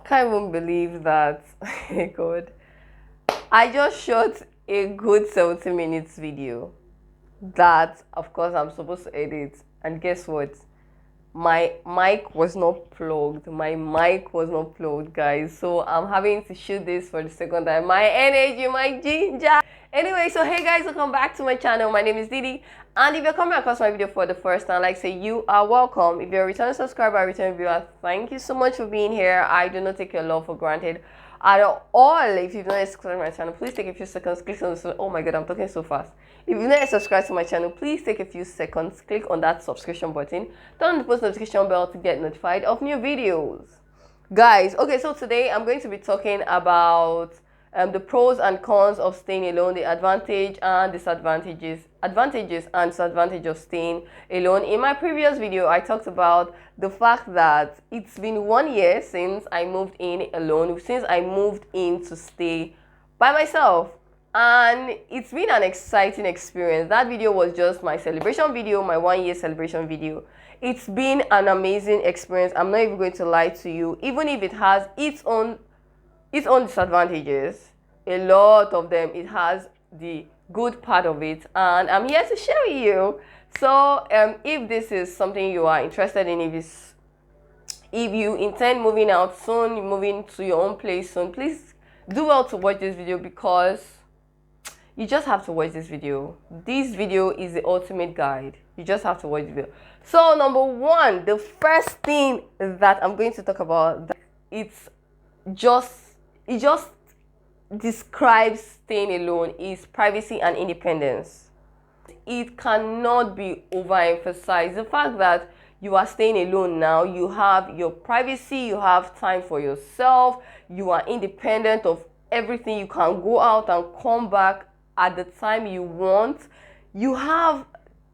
Can't even believe that. God, I just shot a good 70 minutes video that, of course, I'm supposed to edit. And guess what? My mic was not plugged. My mic was not plugged, guys. So I'm having to shoot this for the second time. My energy, my ginger. Anyway, so hey guys, welcome back to my channel. My name is Didi, and if you're coming across my video for the first time, like say, you are welcome. If you're a return subscriber, return viewer, thank you so much for being here. I do not take your love for granted at all. If you've not subscribed to my channel, please take a few seconds, click on the, oh my god, I'm talking so fast. If you've not subscribed to my channel, please take a few seconds, click on that subscription button, turn on the post notification bell to get notified of new videos. Guys, okay, so today I'm going to be talking about the pros and cons of staying alone, the advantages and disadvantages of staying alone. In my previous video, I talked about the fact that it's been 1 year since I moved in alone, since I moved in to stay by myself. And it's been an exciting experience. That video was just my celebration video, my 1 year celebration video. It's been an amazing experience. I'm not even going to lie to you. Even if it has its own disadvantages, a lot of them, it has the good part of it, and I'm here to share with you. So if this is something you are interested in, if you intend moving out soon, moving to your own place soon, please do well to watch this video, because you just have to watch this video. This video is the ultimate guide. You just have to watch the video. So number one, the first thing that I'm going to talk about, it just describes staying alone, is privacy and independence. It cannot be overemphasized. The fact that you are staying alone now, you have your privacy, you have time for yourself, you are independent of everything, you can go out and come back at the time you want, you have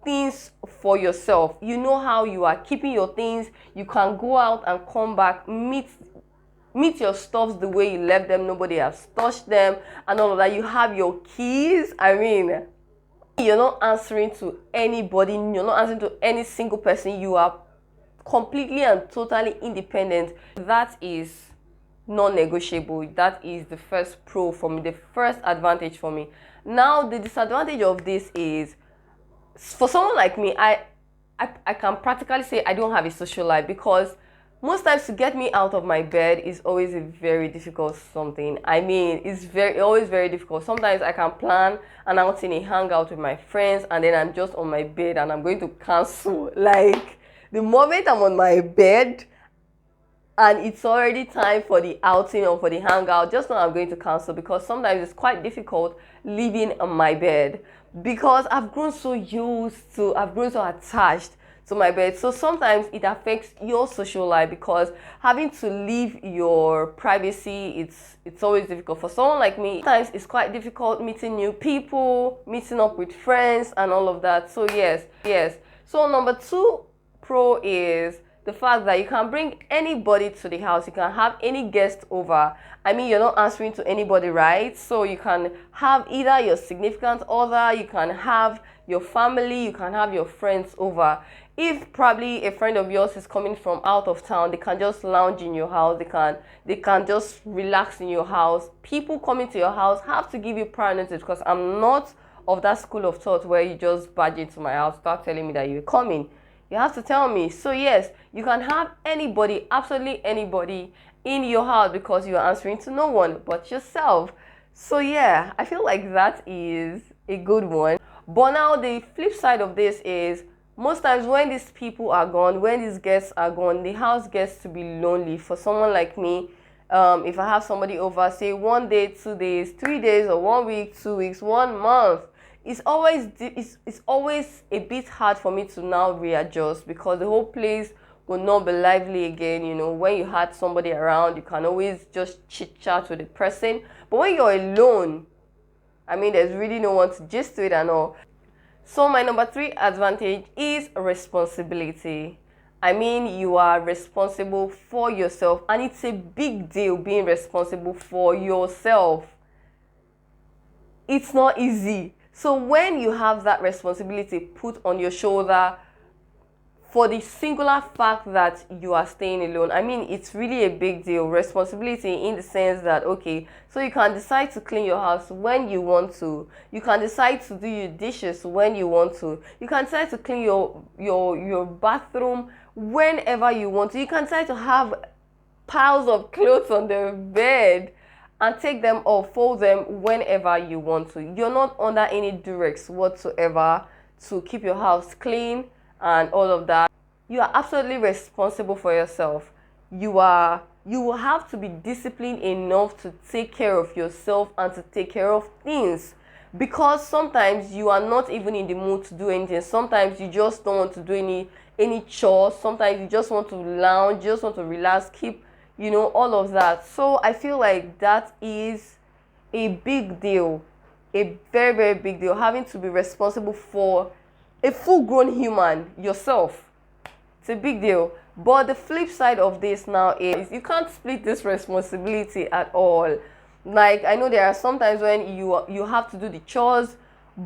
things for yourself, you know how you are keeping your things, you can go out and come back, meet your stuffs the way you left them, nobody has touched them and all of that. You have your keys. I mean, you're not answering to anybody, you're not answering to any single person, you are completely and totally independent. That is non-negotiable. That is the first pro for me, the first advantage for me. Now the disadvantage of this is, for someone like me, I can practically say I don't have a social life, because most times to get me out of my bed is always a very difficult something. I mean, it's always very difficult. Sometimes I can plan an outing, a hangout with my friends, and then I'm just on my bed and I'm going to cancel. Like, the moment I'm on my bed and it's already time for the outing or for the hangout, just know I'm going to cancel, because sometimes it's quite difficult living on my bed, because I've grown so attached to my bed. So sometimes it affects your social life, because having to leave your privacy, it's always difficult. For someone like me, sometimes it's quite difficult meeting new people, meeting up with friends and all of that. So yes. So number two pro is the fact that you can bring anybody to the house. You can have any guest over. I mean, you're not answering to anybody, right? So you can have either your significant other, you can have your family, you can have your friends over. If probably a friend of yours is coming from out of town, they can just lounge in your house, they can just relax in your house. People coming to your house have to give you prior notice, because I'm not of that school of thought where you just barge into my house, start telling me that you're coming. You have to tell me. So yes, you can have anybody, absolutely anybody in your house, because you're answering to no one but yourself. So yeah, I feel like that is a good one. But now the flip side of this is, most times when these people are gone, when these guests are gone, the house gets to be lonely. For someone like me, if I have somebody over, say 1 day, 2 days, 3 days, or 1 week, 2 weeks, 1 month, it's always a bit hard for me to now readjust, because the whole place will not be lively again. You know, when you had somebody around, you can always just chit chat with the person. But when you're alone, I mean, there's really no one to gist to it and all. So my number three advantage is responsibility. I mean, you are responsible for yourself, and it's a big deal being responsible for yourself. It's not easy. So when you have that responsibility put on your shoulder for the singular fact that you are staying alone. I mean, it's really a big deal. Responsibility in the sense that, okay, so you can decide to clean your house when you want to. You can decide to do your dishes when you want to. You can decide to clean your bathroom whenever you want to. You can decide to have piles of clothes on the bed and take them or fold them whenever you want to. You're not under any duress whatsoever to keep your house clean and all of that. You are absolutely responsible for yourself. You will have to be disciplined enough to take care of yourself and to take care of things, because sometimes you are not even in the mood to do anything. Sometimes you just don't want to do any chores. Sometimes you just want to lounge, you just want to relax, keep, all of that. So I feel like that is a big deal, a very, very big deal, having to be responsible for a full-grown human yourself. It's a big deal. But the flip side of this now is you can't split this responsibility at all. Like, I know there are sometimes when you have to do the chores,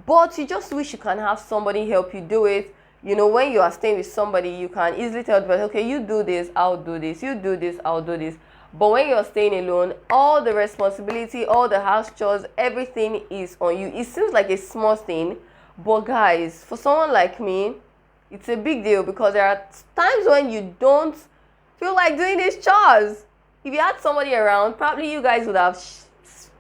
but you just wish you can have somebody help you do it. When you are staying with somebody, you can easily tell them, okay, you do this, I'll do this, you do this, I'll do this. But when you're staying alone, all the responsibility, all the house chores, everything is on you. It seems like a small thing, but guys, for someone like me, it's a big deal, because there are times when you don't feel like doing these chores. If you had somebody around, probably you guys would have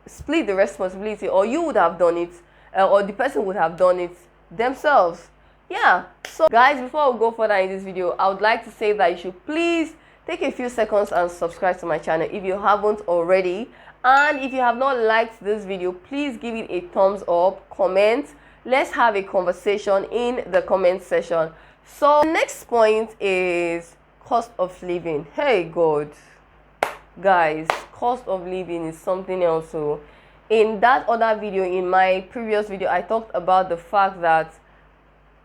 split the responsibility, or you would have done it, or the person would have done it themselves. Yeah. So guys, before we go further in this video, I would like to say that you should please take a few seconds and subscribe to my channel if you haven't already. And if you have not liked this video, please give it a thumbs up, comment. Let's have a conversation in the comment section. So next point is cost of living. Hey God, guys, cost of living is something else. So in that other video, in my previous video, I talked about the fact that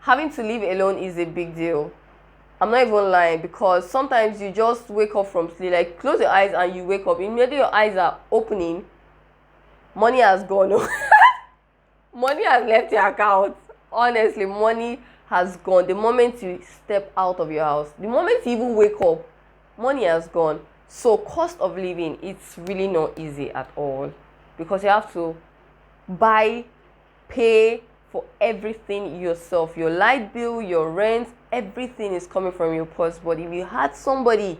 having to live alone is a big deal. I'm not even lying, because sometimes you just wake up from sleep, like close your eyes and you wake up, immediately your eyes are opening, money has gone. Money has left your account. Honestly, money has gone. The moment you step out of your house, the moment you even wake up, money has gone. So cost of living, it's really not easy at all, because you have to pay for everything yourself. Your light bill, your rent, everything is coming from your purse. But if you had somebody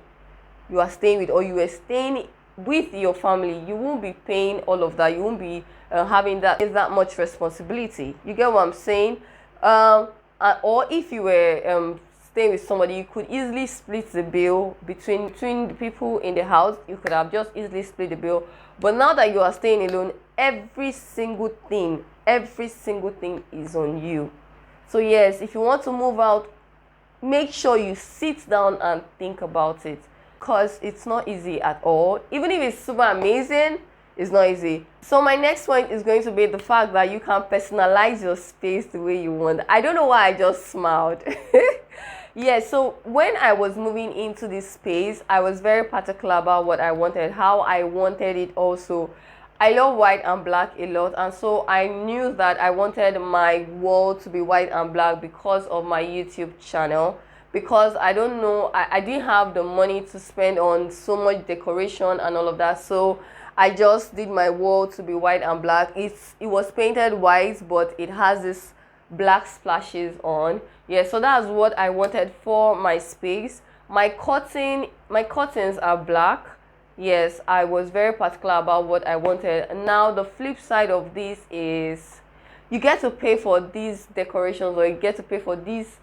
you are staying with, or you were staying with your family, you won't be paying all of that. You won't be having that much responsibility. You get what I'm saying? Or if you were staying with somebody, you could easily split the bill between the people in the house. You could have just easily split the bill. But now that you are staying alone, every single thing is on you. So yes, if you want to move out, make sure you sit down and think about it, because it's not easy at all. Even if it's super amazing, it's not easy. So my next point is going to be the fact that you can personalize your space the way you want. I don't know why I just smiled. Yeah, so when I was moving into this space, I was very particular about what I wanted, how I wanted it also. I love white and black a lot, and so I knew that I wanted my wall to be white and black because of my YouTube channel. Because I don't know, I didn't have the money to spend on so much decoration and all of that, so I just did my wall to be white and black. It was painted white, but it has this black splashes on. Yeah, so that's what I wanted for my space. My curtains are black. Yes, I was very particular about what I wanted. Now the flip side of this is you get to pay for these decorations, or you get to pay for these,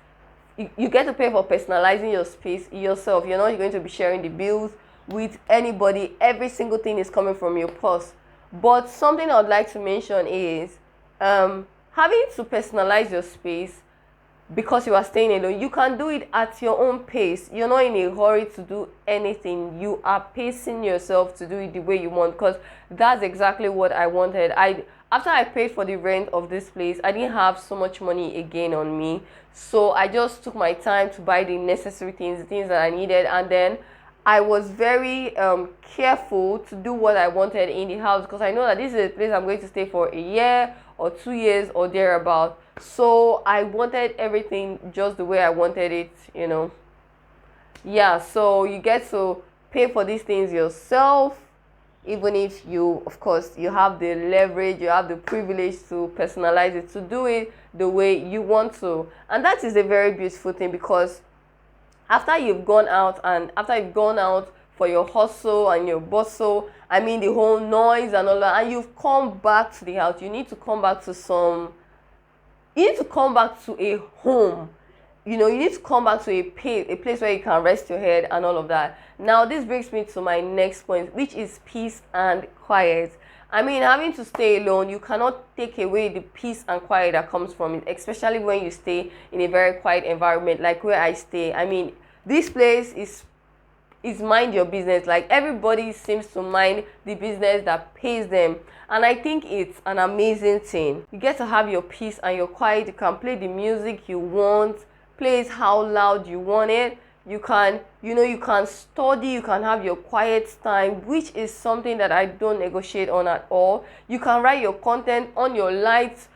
you get to pay for personalizing your space yourself. You're not going to be sharing the bills with anybody. Every single thing is coming from your purse. But something I would like to mention is having to personalize your space because you are staying alone. You can do it at your own pace. You're not in a hurry to do anything. You are pacing yourself to do it the way you want, because that's exactly what I wanted. After I paid for the rent of this place, I didn't have so much money again on me, so I just took my time to buy the necessary things, the things that I needed, and then I was very careful to do what I wanted in the house, because I know that this is a place I'm going to stay for a year or 2 years or thereabout. So I wanted everything just the way I wanted it, Yeah, so you get to pay for these things yourself, even if you, of course, you have the leverage, you have the privilege to personalize it, to do it the way you want to. And that is a very beautiful thing, because after you've gone out, and after you've gone out for your hustle and your bustle, I mean the whole noise and all that, and you've come back to the house, you need to come back to a home. You need to come back to a place where you can rest your head and all of that. Now this brings me to my next point, which is peace and quiet. I mean, having to stay alone, you cannot take away the peace and quiet that comes from it, especially when you stay in a very quiet environment like where I stay. I mean, this place is mind your business. Like, everybody seems to mind the business that pays them, and I think it's an amazing thing. You get to have your peace and your quiet. You can play the music you want, play it how loud you want it. You can study, you can have your quiet time, which is something that I don't negotiate on at all. You can write your content on your lights,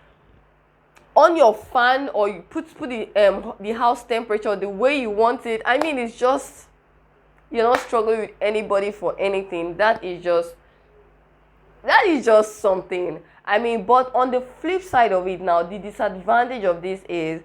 on your fan, or you put the house temperature the way you want it. I mean, it's just, you're not struggling with anybody for anything. That is just something. I mean, but on the flip side of it now, the disadvantage of this is,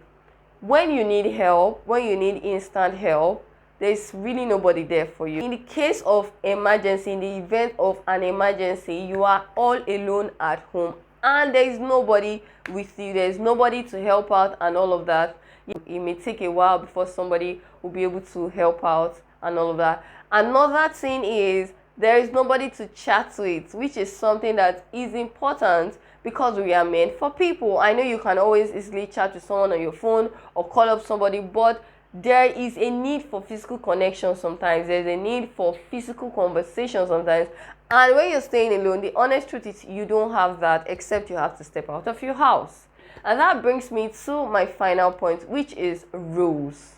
when you need help, when you need instant help, there's really nobody there for you. In the case of emergency, in the event of an emergency, you are all alone at home, and there is nobody with you. There's nobody to help out and all of that. It may take a while before somebody will be able to help out and all of that. Another thing is, there is nobody to chat with, which is something that is important, because we are meant for people. I know you can always easily chat with someone on your phone or call up somebody, but there is a need for physical connection sometimes. There's a need for physical conversation sometimes. And when you're staying alone, the honest truth is you don't have that, except you have to step out of your house. And that brings me to my final point, which is rules.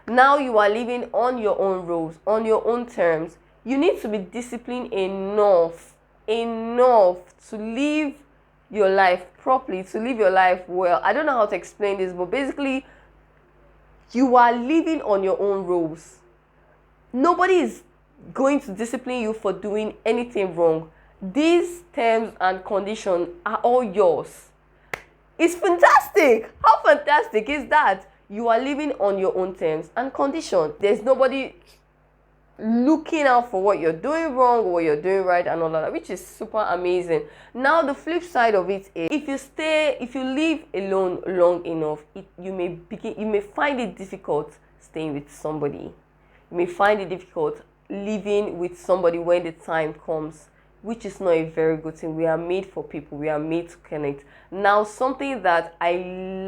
Now you are living on your own rules, on your own terms. You need to be disciplined enough to live your life properly, to live your life well. I don't know how to explain this, but basically, you are living on your own rules. Nobody is going to discipline you for doing anything wrong. These terms and conditions are all yours. It's fantastic. How fantastic is that? You are living on your own terms and conditions. There's nobody looking out for what you're doing wrong or what you're doing right and all that, which is super amazing. Now the flip side of it is, if you live alone long enough, you may find it difficult staying with somebody. You may find it difficult living with somebody when the time comes, which is not a very good thing. We are made for people. We are made to connect. Now, something that I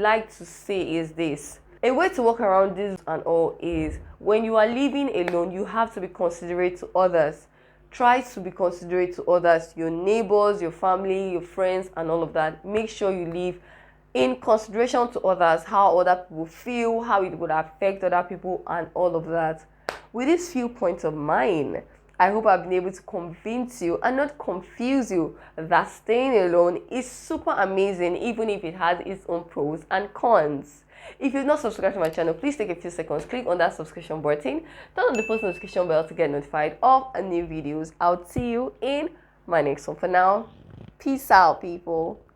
like to say is this. A way to work around this and all is, when you are living alone, you have to be considerate to others. Try to be considerate to others, your neighbors, your family, your friends, and all of that. Make sure you live in consideration to others, how other people feel, how it would affect other people, and all of that. With these few points of mine, I hope I've been able to convince you and not confuse you that staying alone is super amazing, even if it has its own pros and cons. If you've not subscribed to my channel, please take a few seconds, click on that subscription button, turn on the post notification bell to get notified of new videos. I'll see you in my next one. For now, peace out, people.